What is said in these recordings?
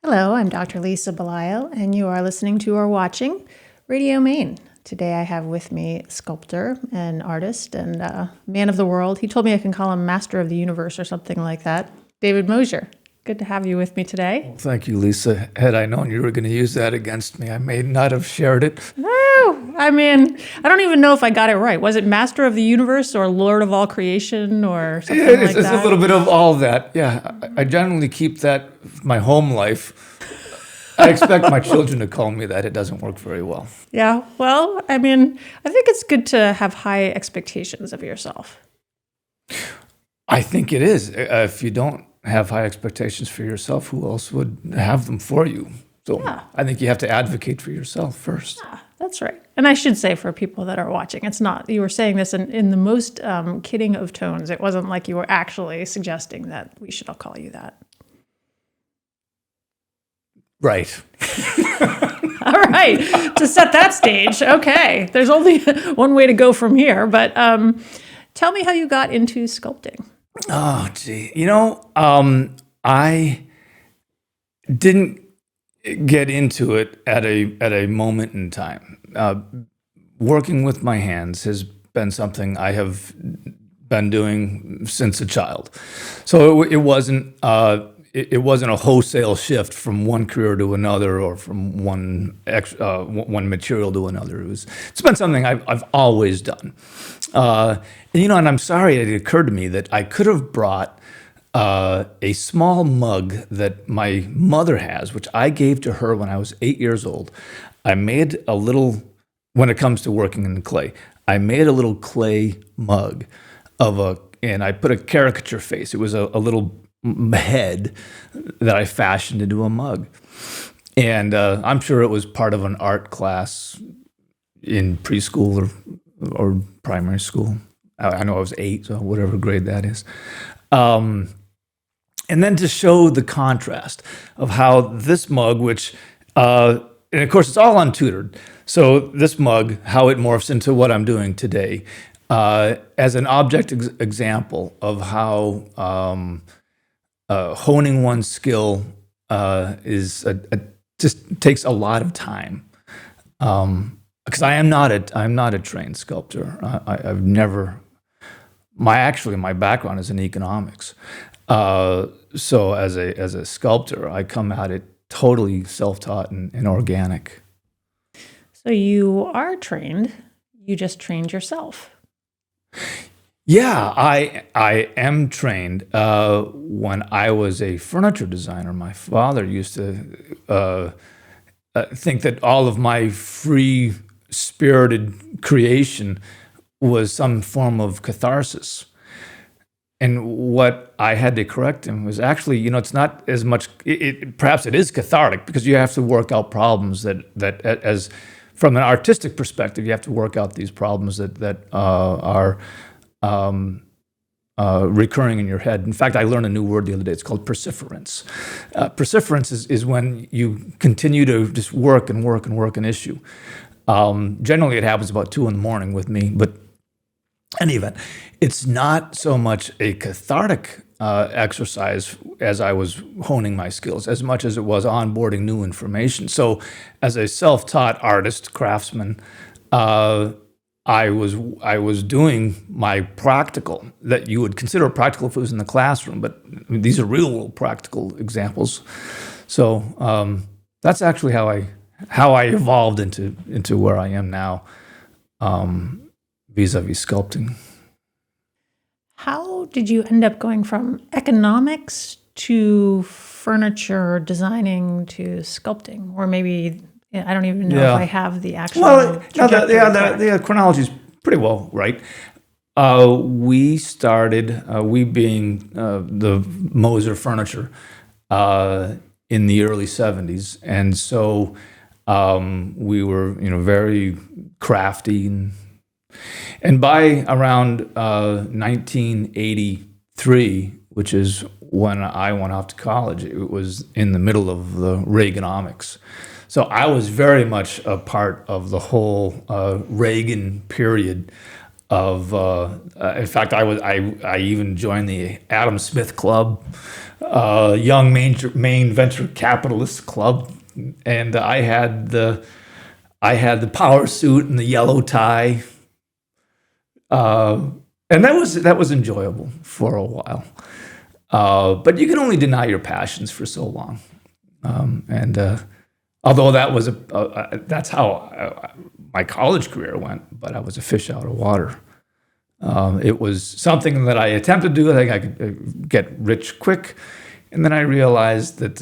Hello, I'm Dr. Lisa Belisle, and you are listening to or watching Radio Maine. Today I have with me sculptor and artist and man of the world. He told me I can call him master of the universe or something like that. David Moser. Good to have you with me today. Well, thank you, Lisa. Had I known you were going to use that against me, I may not have shared it. Oh, I mean, I don't even know if I got it right. Was it master of the universe or lord of all creation or something like that? It's a little bit of all that. Yeah, I generally keep that my home life. I expect my children to call me that. It doesn't work very well. Yeah, well, I mean, I think it's good to have high expectations of yourself. I think it is. If you don't have high expectations for yourself, who else would have them for you? So yeah. I think you have to advocate for yourself first. Yeah, that's right. And I should say for people that are watching, it's not, you were saying this in the most kidding of tones. It wasn't like you were actually suggesting that we should all call you that. Right. All right. To set that stage, okay. There's only one way to go from here, but tell me how you got into sculpting. Oh, gee. I didn't get into it at a moment in time. Working with my hands has been something I have been doing since a child. So it wasn't a wholesale shift from one career to another or from one material to another. It's been something I've always done. And I'm sorry it occurred to me that I could have brought a small mug that my mother has, which I gave to her when I was 8 years old. I made a little, when it comes to working in clay, I made a little clay mug and I put a caricature face. It was a little head that I fashioned into a mug. And I'm sure it was part of an art class in preschool or primary school. I know I was 8, so whatever grade that is. And then to show the contrast of how this mug, which, and of course it's all untutored, so this mug, how it morphs into what I'm doing today, as an object example of how honing one's skill just takes a lot of time. Because I'm not a trained sculptor. I've never. My background is in economics. So as a sculptor, I come at it totally self-taught and organic. So you are trained. You just trained yourself. Yeah, I am trained. When I was a furniture designer, my father used to think that all of my free-spirited creation was some form of catharsis. And what I had to correct him was actually, it's not as much, perhaps it is cathartic because you have to work out problems that as from an artistic perspective, you have to work out these problems that are recurring in your head. In fact, I learned a new word the other day. It's called perseverance. Perseverance is when you continue to just work and work and work an issue. Generally, it happens about 2 a.m. with me, but in any event, it's not so much a cathartic exercise as I was honing my skills, as much as it was onboarding new information. So as a self-taught artist, craftsman, I was doing my practical that you would consider practical if it was in the classroom, but these are real world practical examples. So that's actually how I evolved into where I am now, vis-a-vis sculpting. How did you end up going from economics to furniture designing to sculpting, or maybe? I don't even know if I have the actual. Well, no, the chronology is pretty well right. We started, we being the Moser furniture, in the early 70s, and so we were, very crafty, and by around 1983, which is when I went off to college, it was in the middle of the Reaganomics. So I was very much a part of the whole Reagan period In fact, I even joined the Adam Smith Club, Young Maine Venture Capitalist Club, and I had the power suit and the yellow tie, and that was enjoyable for a while. But you can only deny your passions for so long, and although that's how my college career went, but I was a fish out of water. It was something that I attempted to do. I think I could get rich quick, and then I realized that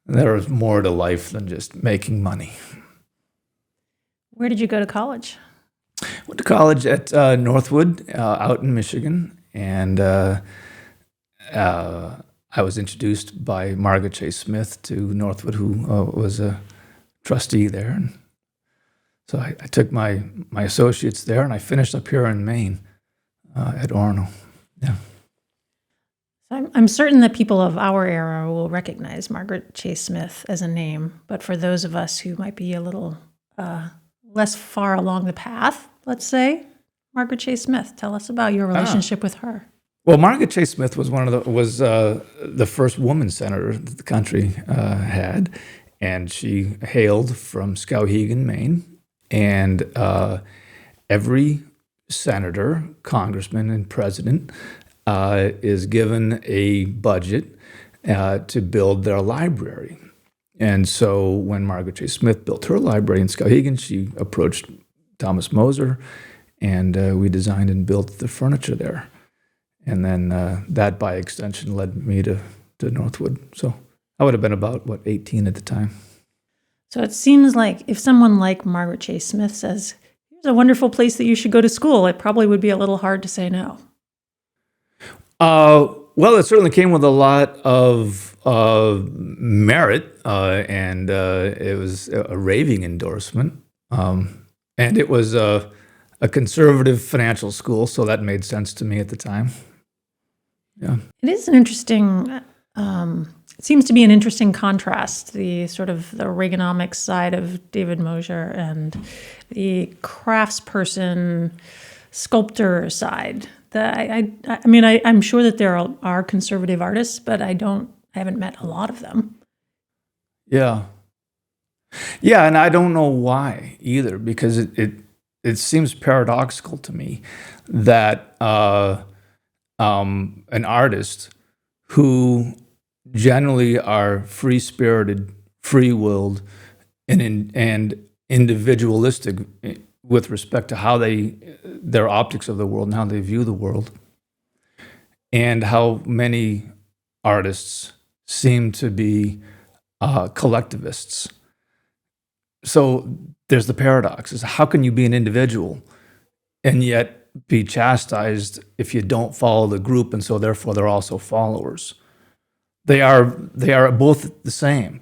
there was more to life than just making money. Where did you go to college? Went to college at Northwood out in Michigan, and I was introduced by Margaret Smith to Northwood, who was a trustee there. And so I took my associates there, and I finished up here in Maine at Orono. Yeah. I'm certain that people of our era will recognize Margaret Chase Smith as a name, but for those of us who might be a little less far along the path, let's say, Margaret Chase Smith, tell us about your relationship with her. Well, Margaret Chase Smith was the first woman senator that the country had, and she hailed from Skowhegan, Maine. And every senator, congressman, and president is given a budget to build their library. And so when Margaret Chase Smith built her library in Skowhegan, she approached Thos Moser, and we designed and built the furniture there. And then that, by extension, led me to Northwood. So I would have been about, 18 at the time. So it seems like if someone like Margaret Chase Smith says, here's a wonderful place that you should go to school, it probably would be a little hard to say no. Well, it certainly came with a lot of merit, and it was a raving endorsement. And it was a conservative financial school, so that made sense to me at the time. Yeah. It is an interesting, it seems to be an interesting contrast, the sort of the Reaganomics side of David Moser and the craftsperson, sculptor side. I'm sure that there are conservative artists, but I haven't met a lot of them. Yeah. Yeah, and I don't know why either, because it seems paradoxical to me that an artist who generally are free-spirited, free-willed, and individualistic with respect to how their optics of the world and how they view the world, and how many artists seem to be collectivists. So there's the paradox: is how can you be an individual and yet be chastised if you don't follow the group, and so therefore they're also followers? They are both the same,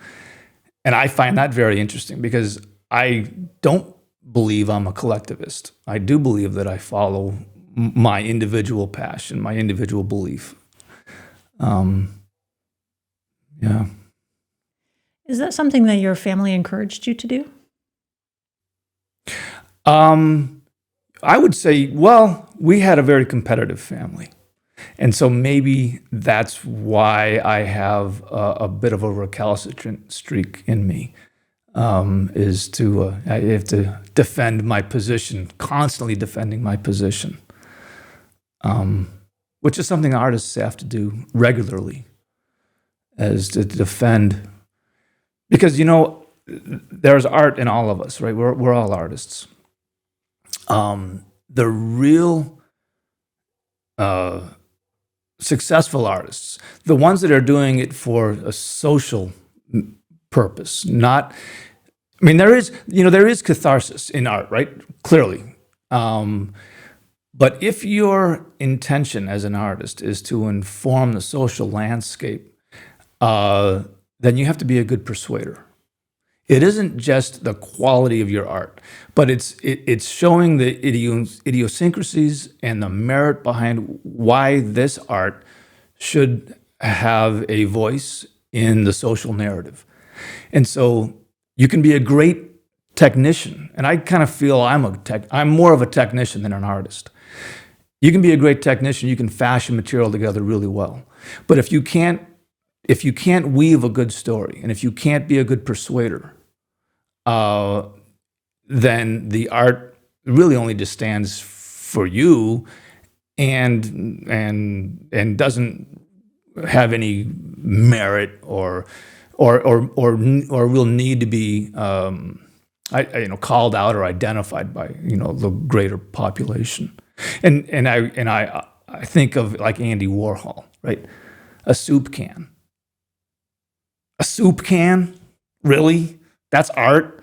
and I find that very interesting because I don't believe I'm a collectivist. I do believe that I follow my individual passion, my individual belief. Yeah. Is that something that your family encouraged you to do? I would say, well, we had a very competitive family. And so maybe that's why I have a bit of a recalcitrant streak in me, is to I have to defend my position, constantly defending my position, which is something artists have to do regularly, is to defend. Because, there's art in all of us, right? We're all artists. The real successful artists, the ones that are doing it for a social purpose, there is catharsis in art, right? Clearly. But if your intention as an artist is to inform the social landscape, then you have to be a good persuader. It isn't just the quality of your art, but it's showing the idiosyncrasies and the merit behind why this art should have a voice in the social narrative. And so you can be a great technician, and I kind of feel I'm more of a technician than an artist. You can be a great technician, you can fashion material together really well. But if you can't weave a good story, and if you can't be a good persuader, then the art really only just stands for you and doesn't have any merit or real need to be called out or identified by the greater population. And I think of like Andy Warhol, right? A soup can. A soup can? Really? That's art?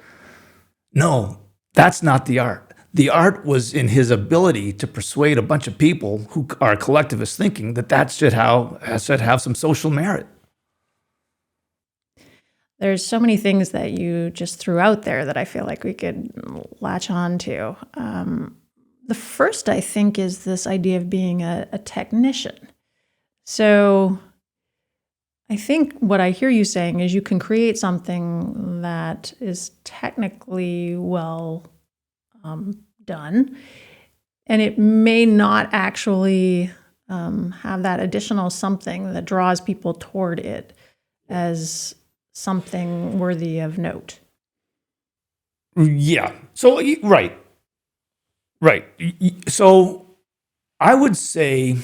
No, that's not the art. The art was in his ability to persuade a bunch of people who are collectivist thinking that should have some social merit. There's so many things that you just threw out there that I feel like we could latch on to. The first, I think, is this idea of being a technician. So I think what I hear you saying is you can create something that is technically well done, and it may not actually have that additional something that draws people toward it as something worthy of note. Yeah. So, right. So I would say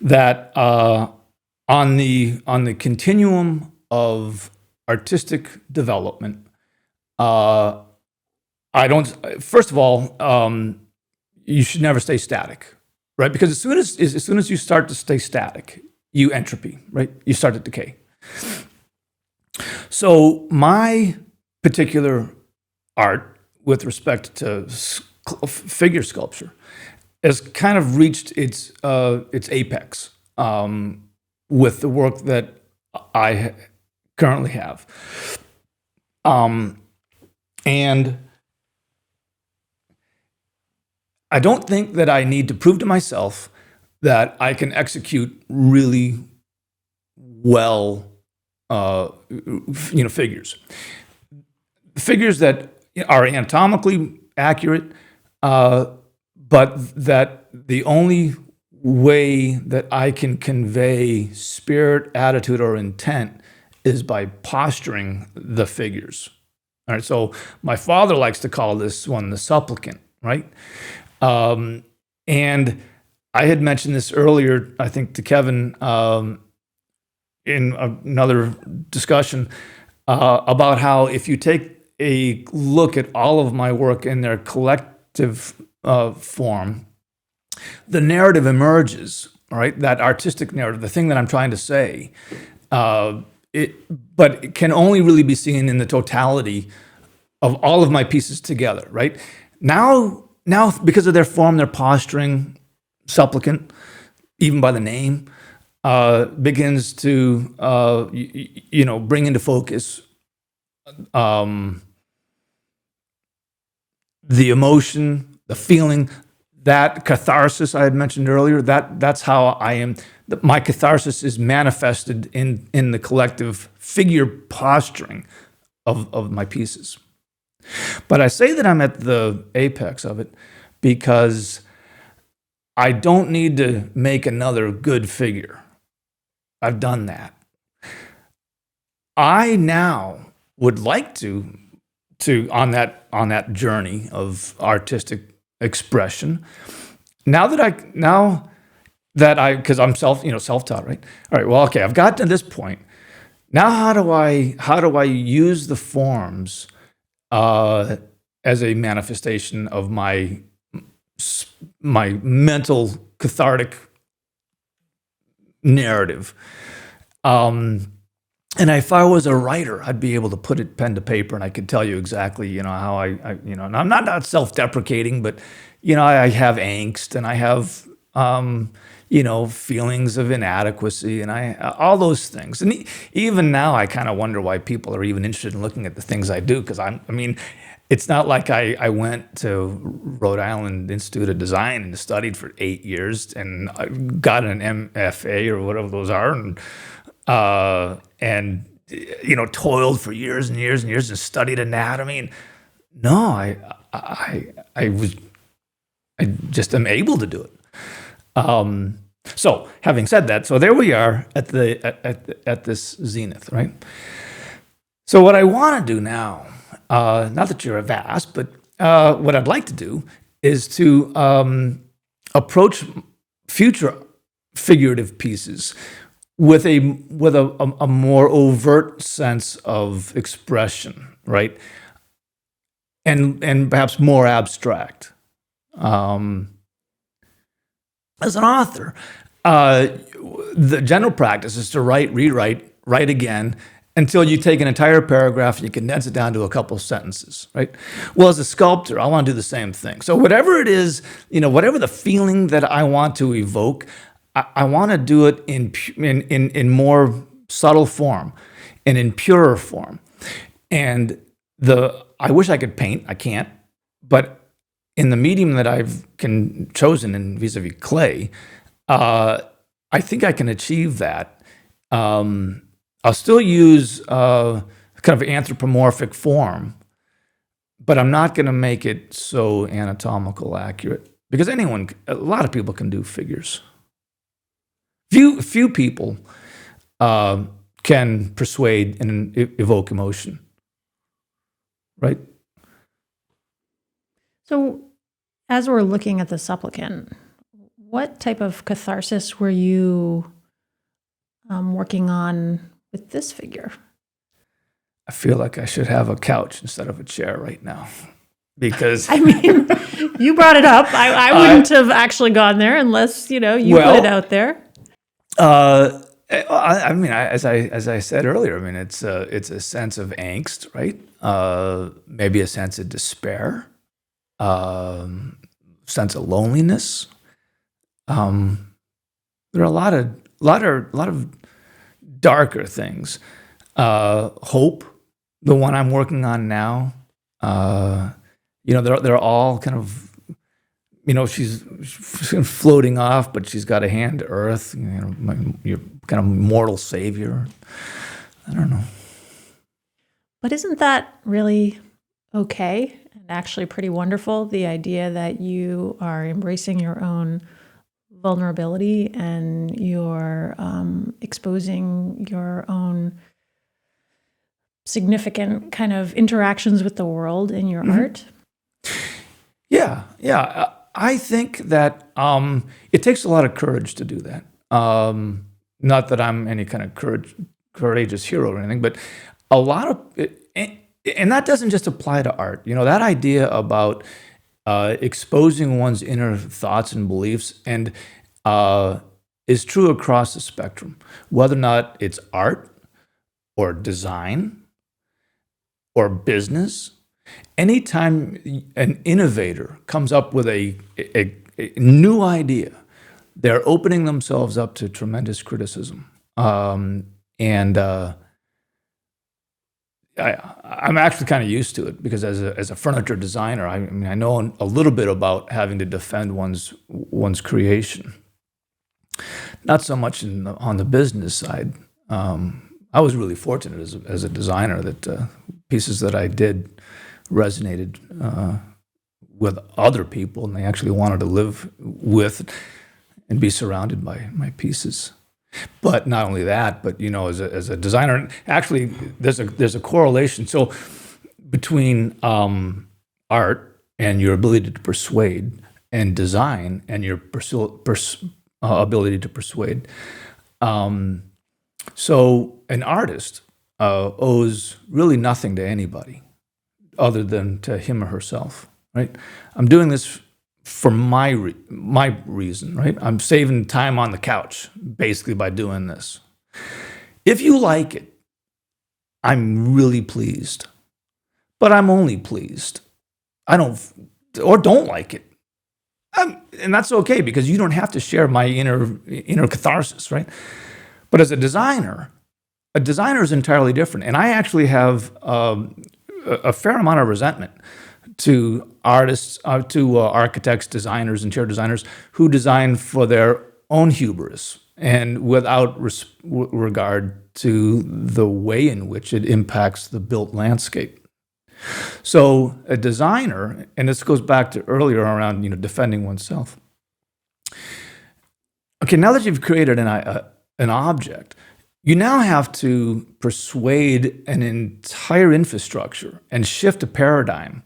that on the continuum of artistic development, first of all, you should never stay static, right? Because as soon as you start to stay static, you entropy, right? You start to decay. So my particular art with respect to figure sculpture has kind of reached its apex with the work that I currently have. And I don't think that I need to prove to myself that I can execute really well figures that are anatomically accurate, but that the only way that I can convey spirit, attitude, or intent is by posturing the figures. All right, so my father likes to call this one the supplicant, right? And I had mentioned this earlier, I think, to Kevin in another discussion about how if you take a look at all of my work in their collective form, the narrative emerges, all right? That artistic narrative, the thing that I'm trying to say, but it can only really be seen in the totality of all of my pieces together, right? Now, because of their form, their posturing, supplicant, even by the name, begins to bring into focus the emotion, the feeling, that catharsis I had mentioned earlier. That's how I am. My catharsis is manifested in the collective figure posturing of my pieces. But I say that I'm at the apex of it because I don't need to make another good figure. I've done that. I now would like to on that journey of artistic expression. Now that I because I'm self-taught, right? All right. Well, okay. I've gotten to this point. Now, how do I use the forms as a manifestation of my mental cathartic narrative? And if I was a writer, I'd be able to put it pen to paper, and I could tell you exactly, how I and I'm not self-deprecating, but I have angst, and I have feelings of inadequacy, and all those things. And even now, I kind of wonder why people are even interested in looking at the things I do, because it's not like I went to Rhode Island Institute of Design and studied for 8 years and got an MFA or whatever those are, and toiled for years and years and years and studied anatomy. And no, I just am able to do it. So having said that, so there we are at this zenith, right? So what I want to do now, not that you're vast, but what I'd like to do is to approach future figurative pieces with a more overt sense of expression, right? And perhaps more abstract. As an author, the general practice is to write, rewrite, write again, until you take an entire paragraph and you condense it down to a couple sentences, right? Well, as a sculptor, I want to do the same thing. So whatever it is, whatever the feeling that I want to evoke, I want to do it in more subtle form and in purer form. And I wish I could paint. I can't. But in the medium that I've chosen in vis-a-vis clay, I think I can achieve that. I'll still use kind of anthropomorphic form, but I'm not going to make it so anatomical accurate, because a lot of people can do figures. Few people can persuade and evoke emotion, right? So as we're looking at the supplicant, what type of catharsis were you working on with this figure? I feel like I should have a couch instead of a chair right now, because I mean, you brought it up. I wouldn't have actually gone there unless you put it out there. I mean, as I said earlier, I mean, it's a sense of angst, right? Maybe a sense of despair, sense of loneliness. There are a lot of darker things. Hope, the one I'm working on now. They're all kind of, she's floating off, but she's got a hand to earth. Your kind of mortal savior. I don't know. But isn't that really okay and actually pretty wonderful? The idea that you are embracing your own vulnerability and you're exposing your own significant kind of interactions with the world in your art. Yeah. I think that it takes a lot of courage to do that. Not that I'm any kind of courageous hero or anything, but a lot of it, and that doesn't just apply to art. That idea about exposing one's inner thoughts and beliefs and is true across the spectrum, whether or not it's art or design or business. Anytime an innovator comes up with a new idea, they're opening themselves up to tremendous criticism. I'm actually kind of used to it, because as a furniture designer, I know a little bit about having to defend one's creation. Not so much on the business side. I was really fortunate as a designer that pieces that I did resonated with other people, and they actually wanted to live with and be surrounded by my pieces. But not only that, but as a designer, actually there's a correlation. So between art and your ability to persuade, and design and your ability to persuade. So an artist owes really nothing to anybody other than to him or herself, right? I'm doing this for my reason, right? I'm saving time on the couch, basically, by doing this. If you like it, I'm really pleased. But I'm only pleased. Don't like it. And that's okay, because you don't have to share my inner catharsis, right? But as a designer is entirely different. And I actually have a fair amount of resentment to artists, to architects, designers, interior designers who design for their own hubris and without regard to the way in which it impacts the built landscape. So a designer, and this goes back to earlier around, defending oneself. Okay, now that you've created an object, you now have to persuade an entire infrastructure and shift a paradigm.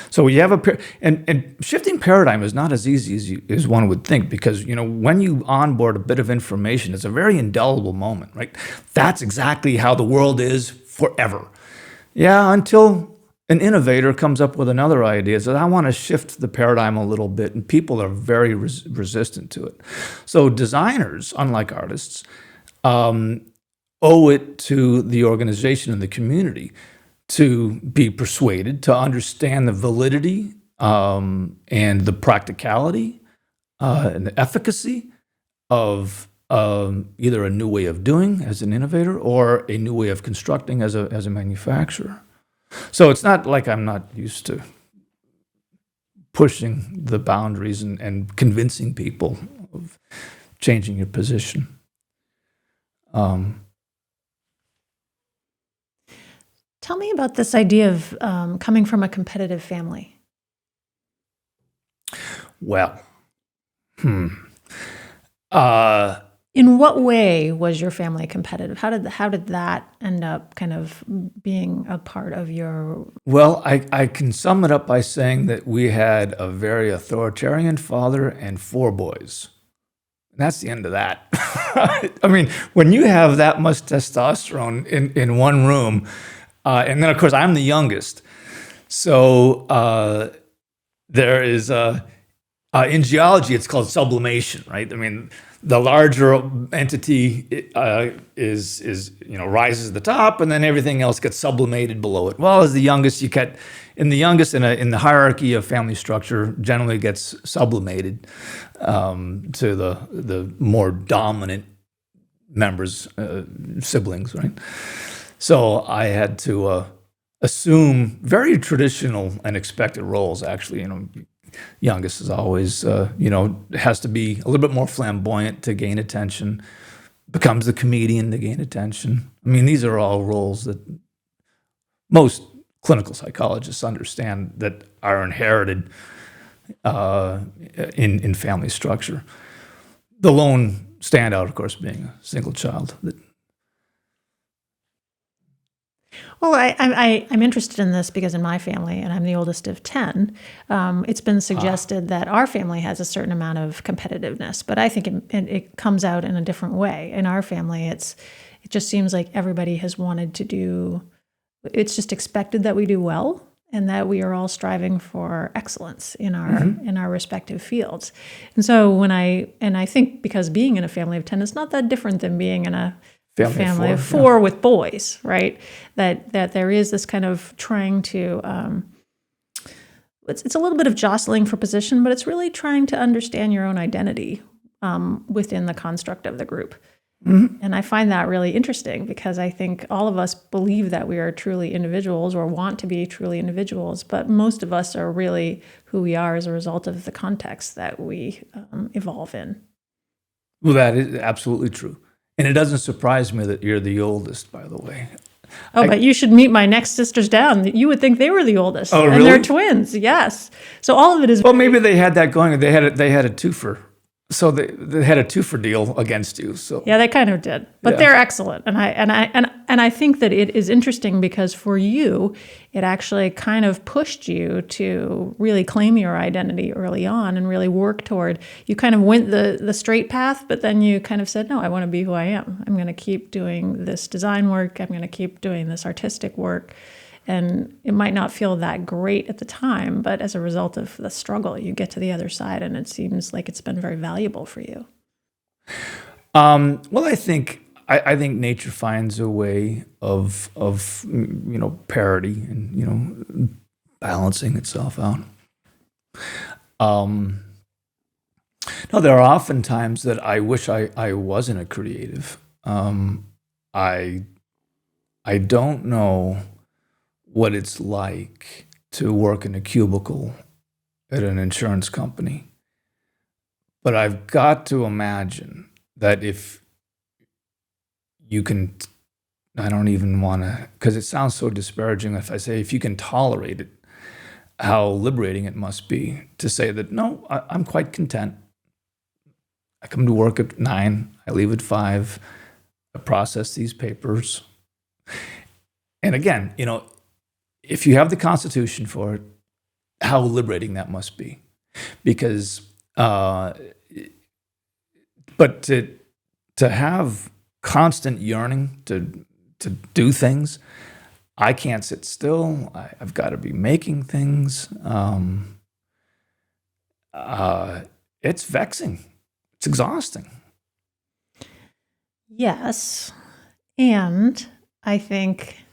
So you have and shifting paradigm is not as easy as one would think, because when you onboard a bit of information, it's a very indelible moment, right? That's exactly how the world is forever. Yeah, until an innovator comes up with another idea, says, I want to shift the paradigm a little bit, and people are very resistant to it. So designers, unlike artists, owe it to the organization and the community to be persuaded, to understand the validity and the practicality and the efficacy of either a new way of doing as an innovator or a new way of constructing as a manufacturer. So it's not like I'm not used to pushing the boundaries and convincing people of changing your position. Tell me about this idea of coming from a competitive family. Well, in what way was your family competitive? How did that end up kind of being a part of your? Well, I can sum it up by saying that we had a very authoritarian father and 4 boys. And that's the end of that. I mean, when you have that much testosterone in one room, and then of course I'm the youngest, so there is in geology it's called sublimation, right? I mean, the larger entity is rises to the top, and then everything else gets sublimated below it. Well, as the youngest, in the hierarchy of family structure, generally gets sublimated to the more dominant members, siblings, right? So I had to assume very traditional and expected roles. Actually, youngest is always, has to be a little bit more flamboyant to gain attention, becomes the comedian to gain attention. I mean, these are all roles that most clinical psychologists understand that are inherited in family structure. The lone standout, of course, being a single child. Well, I'm interested in this because in my family, and I'm the oldest of 10, it's been suggested that our family has a certain amount of competitiveness, but I think it comes out in a different way. In our family, it just seems like everybody has wanted to do, it's just expected that we do well and that we are all striving for excellence in our respective fields. And so I think because being in a family of 10 is not that different than being in a family of 4 with boys, right? That there is this kind of trying to, it's a little bit of jostling for position, but it's really trying to understand your own identity within the construct of the group. Mm-hmm. And I find that really interesting because I think all of us believe that we are truly individuals or want to be truly individuals, but most of us are really who we are as a result of the context that we evolve in. Well, that is absolutely true. And it doesn't surprise me that you're the oldest, by the way. But you should meet my next sisters down. You would think they were the oldest. Oh, really? And they're twins, yes. So all of it is... Well, maybe they had that going. They had a twofer. So they had a twofer deal against you. So yeah, they kind of did. But they're excellent. And I think that it is interesting because for you, it actually kind of pushed you to really claim your identity early on and really work toward, you kind of went the straight path, but then you kind of said, no, I want to be who I am. I'm going to keep doing this design work. I'm going to keep doing this artistic work. And it might not feel that great at the time, but as a result of the struggle, you get to the other side, and it seems like it's been very valuable for you. Well, I think nature finds a way of parity and balancing itself out. No, there are often times that I wish I wasn't a creative. I don't know what it's like to work in a cubicle at an insurance company. But I've got to imagine that if you can I don't even want to, because it sounds so disparaging if I say, if you can tolerate it, how liberating it must be to say that, no, I'm quite content. I come to work at 9, I leave at 5, I process these papers. And again, if you have the Constitution for it, how liberating that must be. Because, but to have constant yearning to do things, I can't sit still. I've got to be making things. It's vexing. It's exhausting. Yes. And I think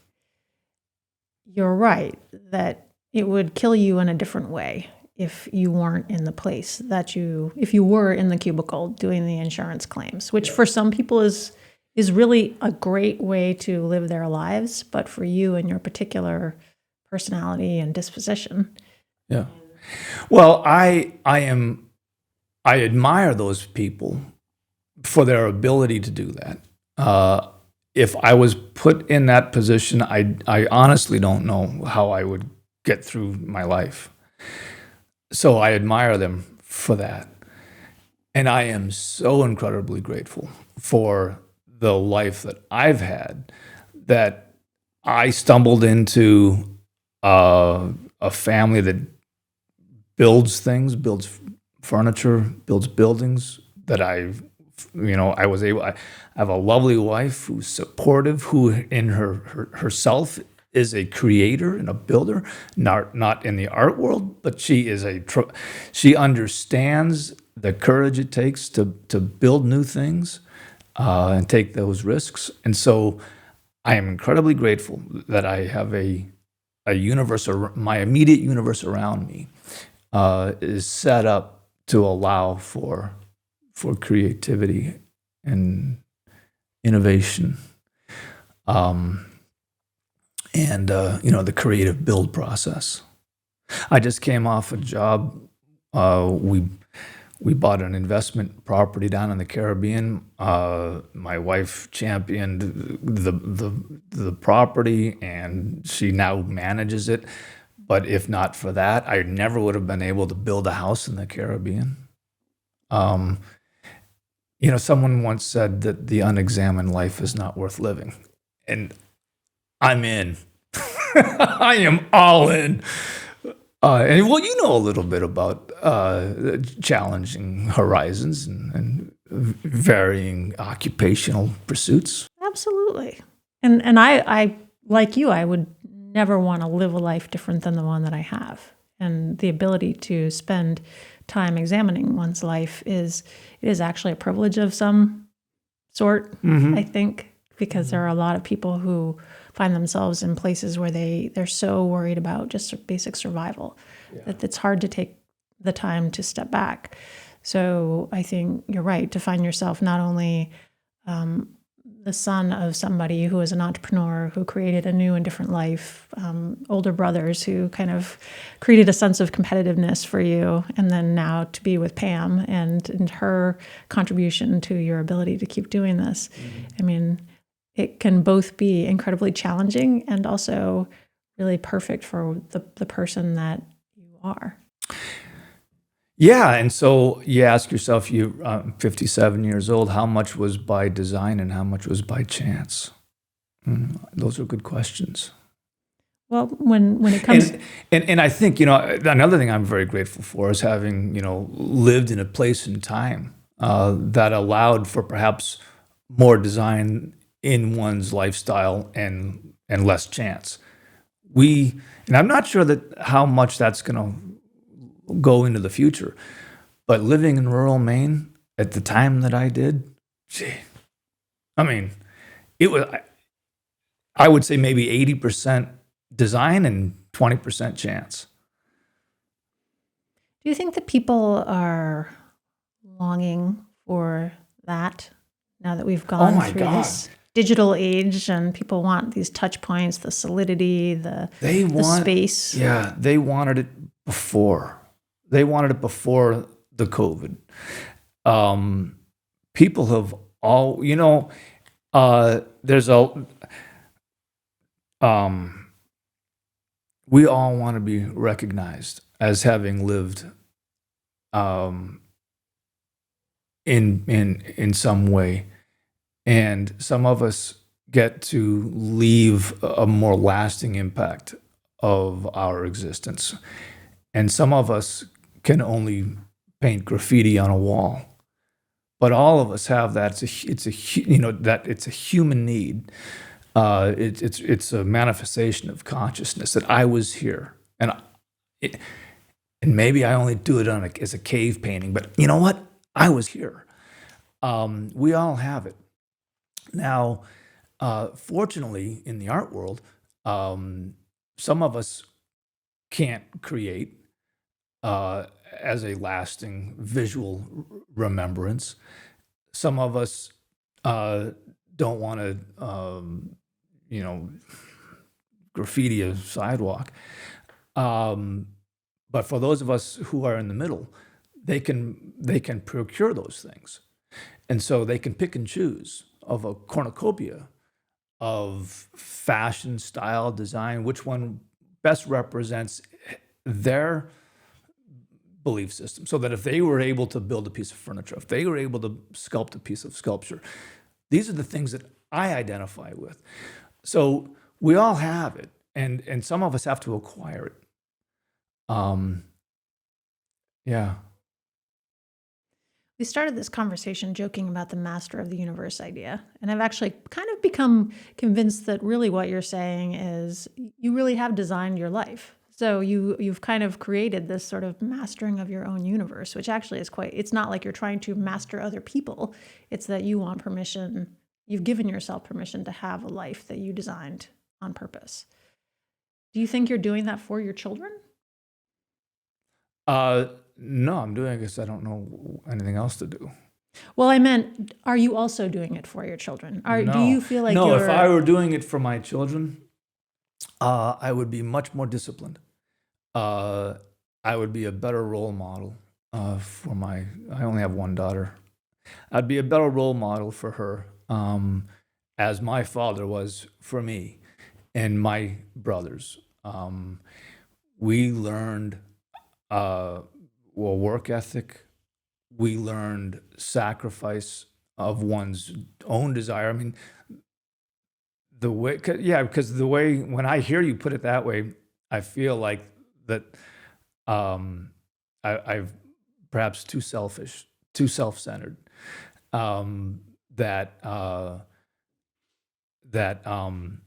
you're right that it would kill you in a different way if you weren't in the place if you were in the cubicle doing the insurance claims, which for some people is really a great way to live their lives. But for you and your particular personality and disposition. Yeah. Well, I admire those people for their ability to do that. If I was put in that position, I honestly don't know how I would get through my life. So I admire them for that. And I am so incredibly grateful for the life that I've had, that I stumbled into a family that builds things, builds furniture, builds buildings, that I have a lovely wife who's supportive, who in herself is a creator and a builder, not in the art world, but she understands the courage it takes to build new things and take those risks. And so I am incredibly grateful that I have a universe, or my immediate universe around me is set up to allow for creativity and innovation. And the creative build process. I just came off a job. We bought an investment property down in the Caribbean. My wife championed the property, and she now manages it. But if not for that, I never would have been able to build a house in the Caribbean. Someone once said that the unexamined life is not worth living, and I'm in. I am all in. And you know a little bit about challenging horizons and varying occupational pursuits. Absolutely. And I like you, I would never want to live a life different than the one that I have. And the ability to spend time examining one's life is actually a privilege of some sort, I think, because there are a lot of people who find themselves in places where they're so worried about just basic survival that it's hard to take the time to step back. So I think you're right, to find yourself not only the son of somebody who is an entrepreneur who created a new and different life, older brothers who kind of created a sense of competitiveness for you, and then now to be with Pam and her contribution to your ability to keep doing this. I mean, it can both be incredibly challenging and also really perfect for the person that you are. Yeah, and so you ask yourself, you're 57 years old, how much was by design and how much was by chance? Those are good questions. Well, when it comes... And I think, another thing I'm very grateful for is having, lived in a place and time that allowed for perhaps more design in one's lifestyle and less chance. And I'm not sure that how much that's going to go into the future, but living in rural Maine at the time that I did, it was, I would say maybe 80% design and 20% chance. Do you think that people are longing for that now that we've gone through this digital age and people want these touch points, the solidity, the space? Yeah, they wanted it before. They wanted it before the COVID. People have all, we all want to be recognized as having lived in some way, and some of us get to leave a more lasting impact of our existence, and some of us can only paint graffiti on a wall. But all of us have that. It's a human need. It's a manifestation of consciousness that I was here, and maybe I only do it as a cave painting. But you know what? I was here. We all have it. Now, fortunately, in the art world, some of us can't create as a lasting visual remembrance. Some of us don't want to, graffiti a sidewalk. But for those of us who are in the middle, they can procure those things, and so they can pick and choose of a cornucopia of fashion, style, design, which one best represents their belief system. So that if they were able to build a piece of furniture, if they were able to sculpt a piece of sculpture, these are the things that I identify with. So we all have it, and some of us have to acquire it. Yeah. We started this conversation joking about the master of the universe idea. And I've actually kind of become convinced that really what you're saying is you really have designed your life. So you've kind of created this sort of mastering of your own universe, which actually is it's not like you're trying to master other people. It's that you want permission. You've given yourself permission to have a life that you designed on purpose. Do you think you're doing that for your children? No, I'm doing it because I don't know anything else to do. Well, I meant, are you also doing it for your children? Do you feel like No, if I were doing it for my children, I would be much more disciplined. I would be a better role model for I only have one daughter. I'd be a better role model for her, as my father was for me and my brothers. We learned work ethic. We learned sacrifice of one's own desire. I mean, because the way, when I hear you put it that way, I feel like that I've perhaps too selfish, too self-centered, that I'm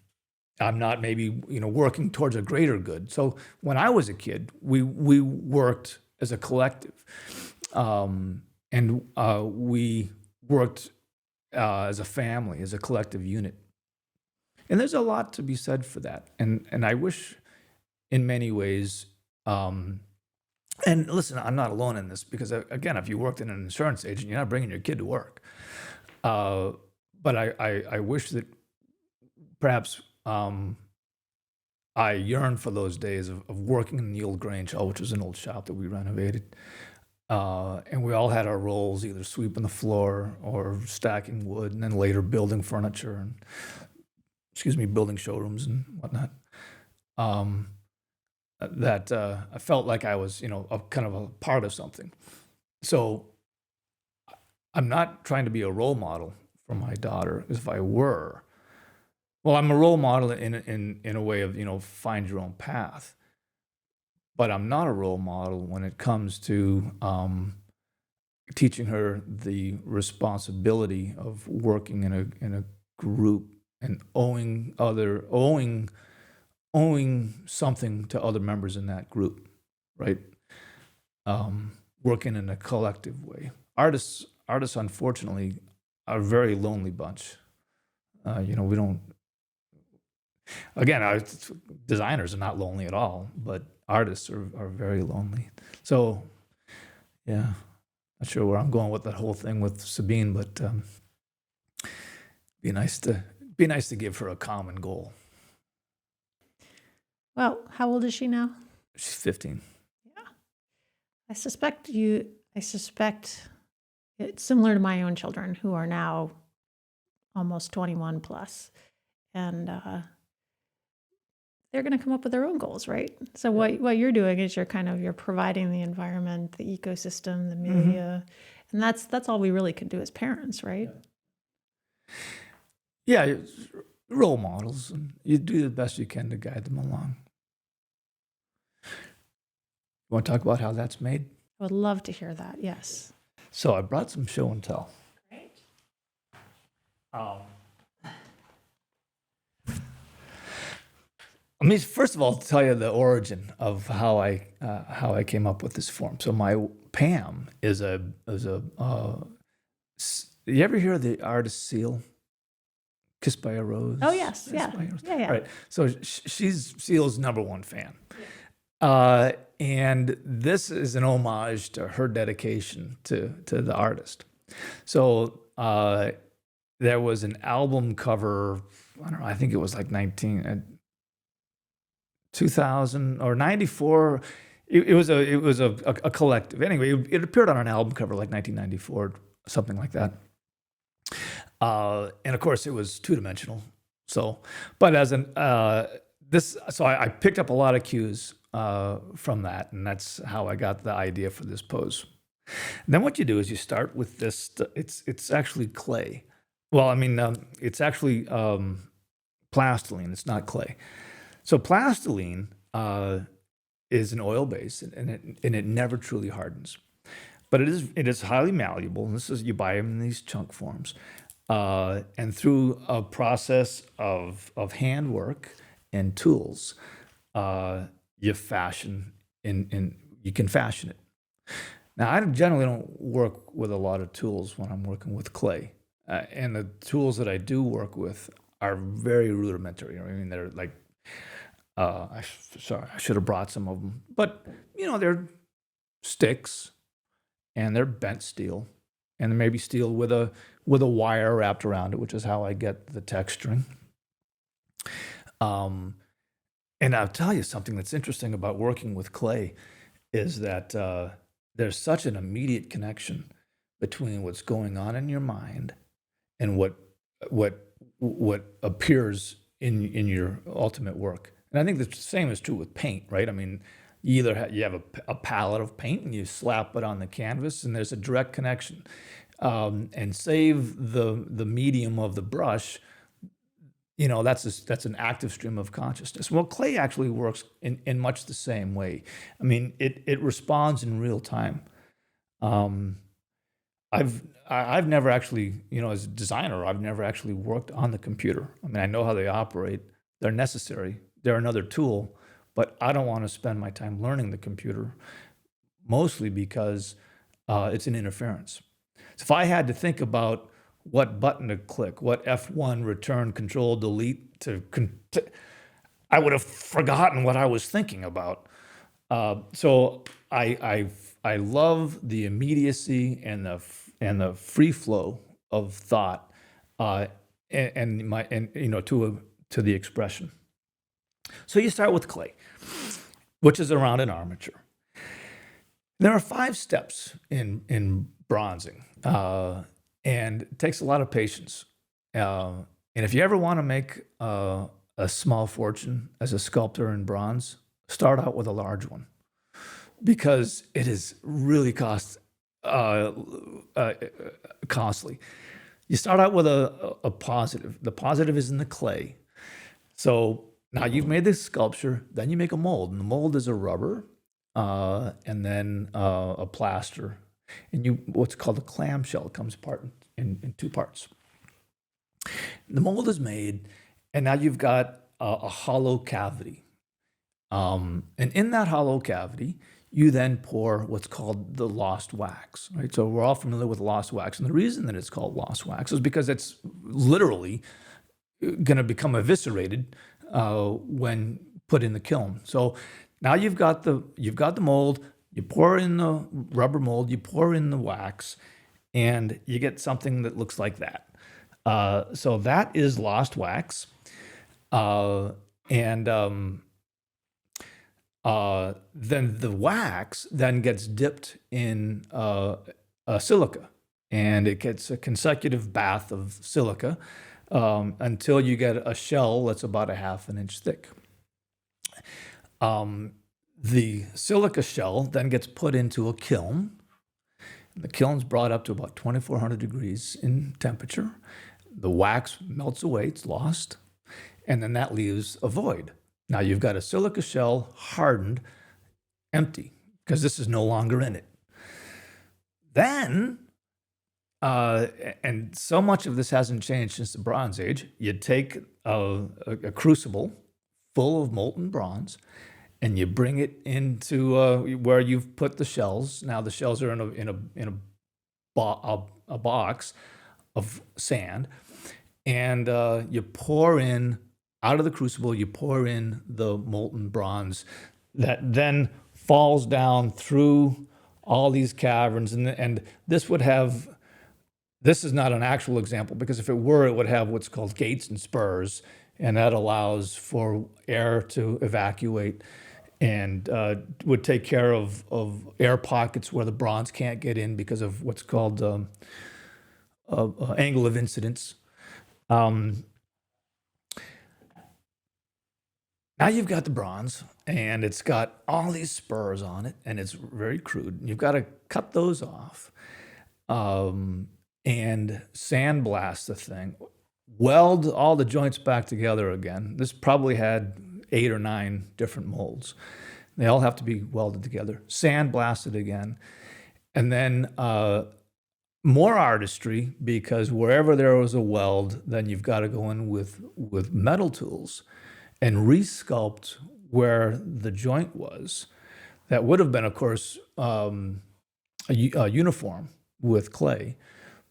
not maybe working towards a greater good. So when I was a kid, we worked as a collective, and we worked as a family, as a collective unit. And there's a lot to be said for that. And I wish, in many ways, and listen, I'm not alone in this, because again, if you worked in an insurance agent, you're not bringing your kid to work. But I wish that perhaps I yearn for those days of working in the old Grange Hall, which was an old shop that we renovated. And we all had our roles, either sweeping the floor or stacking wood, and then later building furniture and, building showrooms and whatnot. That I felt like I was, a kind of a part of something. So I'm not trying to be a role model for my daughter. If I were, well, I'm a role model in a way of, find your own path. But I'm not a role model when it comes to teaching her the responsibility of working in a group and owing something to other members in that group, right? Working in a collective way. Artists, unfortunately, are a very lonely bunch. We don't. Again, designers are not lonely at all, but artists are very lonely. So, yeah, not sure where I'm going with that whole thing with Sabine, but be nice to give her a common goal. Well, how old is she now? She's 15. Yeah. I suspect it's similar to my own children, who are now almost 21 plus. And they're going to come up with their own goals, right? So what you're doing is you're providing the environment, the ecosystem, the media, and that's all we really can do as parents, right? Yeah, it's role models, and you do the best you can to guide them along. You want to talk about how that's made? I would love to hear that. Yes. So I brought some show and tell. Great. Let me first of all tell you the origin of how I came up with this form. So my Pam is a you ever hear the artist seal? Kissed by a Rose. Oh yes, Kissed by a Rose. yeah. Right. So she's Seal's #1 fan, and this is an homage to her dedication to the artist. So there was an album cover. I don't know. I think it was like 2000 or 94. It was a collective. Anyway, it appeared on an album cover like 1994, something like that. And of course, it was two-dimensional. So, but as I picked up a lot of cues from that, and that's how I got the idea for this pose. And then what you do is you start with this. It's actually clay. Well, I mean, it's actually plastiline. It's not clay. So plastiline is an oil base, and it never truly hardens. But it is highly malleable. And you buy them in these chunk forms. And through a process of handwork and tools, you can fashion it. Now, I generally don't work with a lot of tools when I'm working with clay, and the tools that I do work with are very rudimentary. I mean, they're like, I should have brought some of them, but they're sticks, and they're bent steel. And maybe steel with a wire wrapped around it, which is how I get the texturing. And I'll tell you something that's interesting about working with clay is that there's such an immediate connection between what's going on in your mind and what appears in your ultimate work. And I think the same is true with paint, right? I mean, you have a palette of paint and you slap it on the canvas, and there's a direct connection. And save the medium of the brush, that's an active stream of consciousness. Well, clay actually works in much the same way. I mean, it responds in real time. I've never actually, as a designer, I've never actually worked on the computer. I mean, I know how they operate. They're necessary. They're another tool. But I don't want to spend my time learning the computer, mostly because it's an interference. So if I had to think about what button to click, what F1, return, control, delete, I would have forgotten what I was thinking about. So I love the immediacy and the free flow of thought, to the expression. So you start with clay, which is around an armature. There are 5 steps in bronzing, and it takes a lot of patience. And if you ever want to make a small fortune as a sculptor in bronze, start out with a large one, because it is really costly. You start out with a positive. The positive is in the clay. So now you've made this sculpture, then you make a mold, and the mold is a rubber, and then a plaster, and what's called a clamshell comes apart in 2 parts. The mold is made, and now you've got a hollow cavity, and in that hollow cavity, you then pour what's called the lost wax, right? So we're all familiar with lost wax, and the reason that it's called lost wax is because it's literally going to become eviscerated when put in the kiln. So now you've got the mold, you pour in the rubber mold, you pour in the wax, and you get something that looks like that. So that is lost wax. Then the wax then gets dipped in silica, and it gets a consecutive bath of silica until you get a shell that's about a 1/2 inch thick. The silica shell then gets put into a kiln. The kiln's brought up to about 2,400 degrees in temperature. The wax melts away, it's lost, and then that leaves a void. Now you've got a silica shell, hardened, empty, because this is no longer in it. Then, and so much of this hasn't changed since the Bronze Age, you take a crucible full of molten bronze, and you bring it into where you've put the shells. Now the shells are in a box of sand, and you pour in, out of the crucible, you pour in the molten bronze that then falls down through all these caverns, and this is not an actual example, because if it were, it would have what's called gates and spurs, and that allows for air to evacuate and would take care of air pockets where the bronze can't get in because of what's called angle of incidence. Now you've got the bronze, and it's got all these spurs on it, and it's very crude. You've got to cut those off and sandblast the thing, weld all the joints back together again. This probably had 8 or 9 different molds. They all have to be welded together, sandblasted again, and then more artistry, because wherever there was a weld, then you've got to go in with metal tools and resculpt where the joint was. That would have been, of course, a uniform with clay,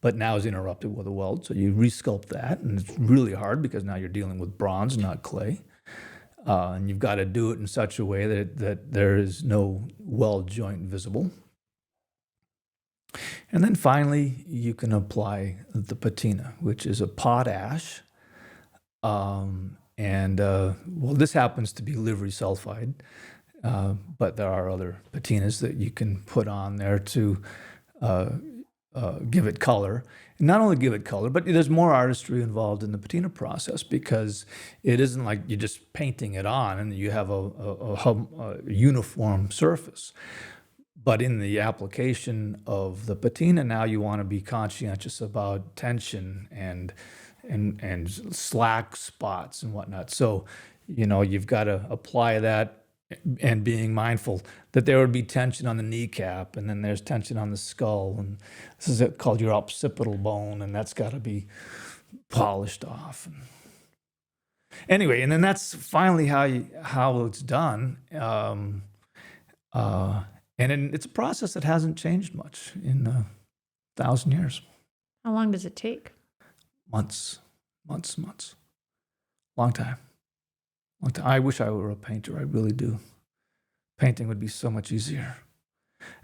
but now is interrupted with a weld. So you resculpt that, and it's really hard because now you're dealing with bronze, not clay. And you've got to do it in such a way that there is no weld joint visible. And then finally, you can apply the patina, which is a potash. This happens to be livery sulfide, but there are other patinas that you can put on there to give it color. And not only give it color, but there's more artistry involved in the patina process, because it isn't like you're just painting it on and you have a uniform surface. But in the application of the patina, now you want to be conscientious about tension and slack spots and whatnot. So, you've got to apply that, and being mindful that there would be tension on the kneecap, and then there's tension on the skull, and this is called your occipital bone, and that's got to be polished off. Anyway, and then that's finally how it's done. It's a process that hasn't changed much in 1,000 years. How long does it take? Months. Long time. I wish I were a painter. I really do. Painting would be so much easier.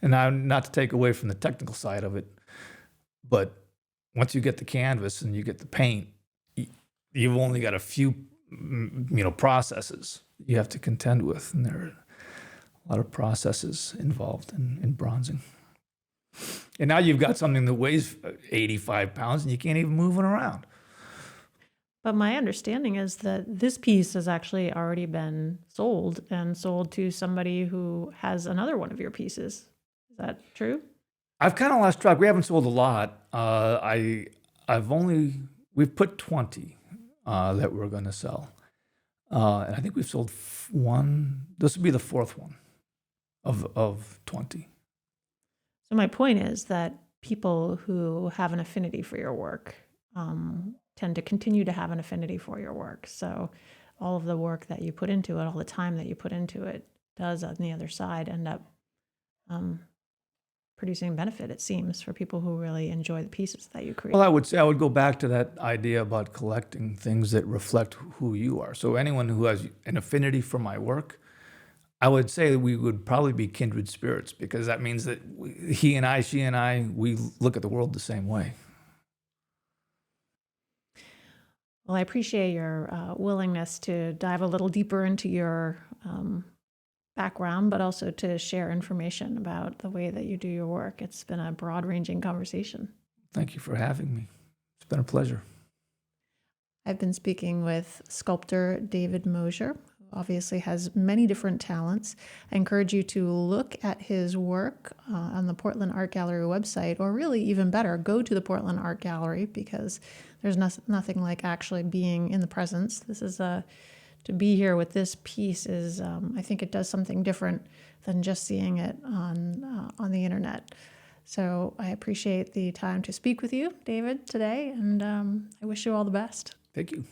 And now, not to take away from the technical side of it, but once you get the canvas and you get the paint, you've only got a few, processes you have to contend with, and there are a lot of processes involved in bronzing. And now you've got something that weighs 85 pounds, and you can't even move it around. But my understanding is that this piece has actually already been sold to somebody who has another one of your pieces. Is that true? I've kind of lost track. We haven't sold a lot. We've put 20 that we're going to sell. And I think we've sold one. This will be the 4th one of 20. So my point is that people who have an affinity for your work tend to continue to have an affinity for your work. So all of the work that you put into it, all the time that you put into it, does on the other side end up producing benefit, it seems, for people who really enjoy the pieces that you create. Well, I would say I would go back to that idea about collecting things that reflect who you are. So anyone who has an affinity for my work, I would say we would probably be kindred spirits, because that means that he and I, she and I, we look at the world the same way. Well, I appreciate your willingness to dive a little deeper into your background, but also to share information about the way that you do your work. It's been a broad-ranging conversation. Thank you for having me. It's been a pleasure. I've been speaking with sculptor David Moser, obviously has many different talents. I encourage you to look at his work on the Portland Art Gallery website, or really even better, go to the Portland Art Gallery, because there's nothing like actually being in the presence. This is to be here with this piece is, I think it does something different than just seeing it on the internet. So I appreciate the time to speak with you, David, today, and I wish you all the best. Thank you.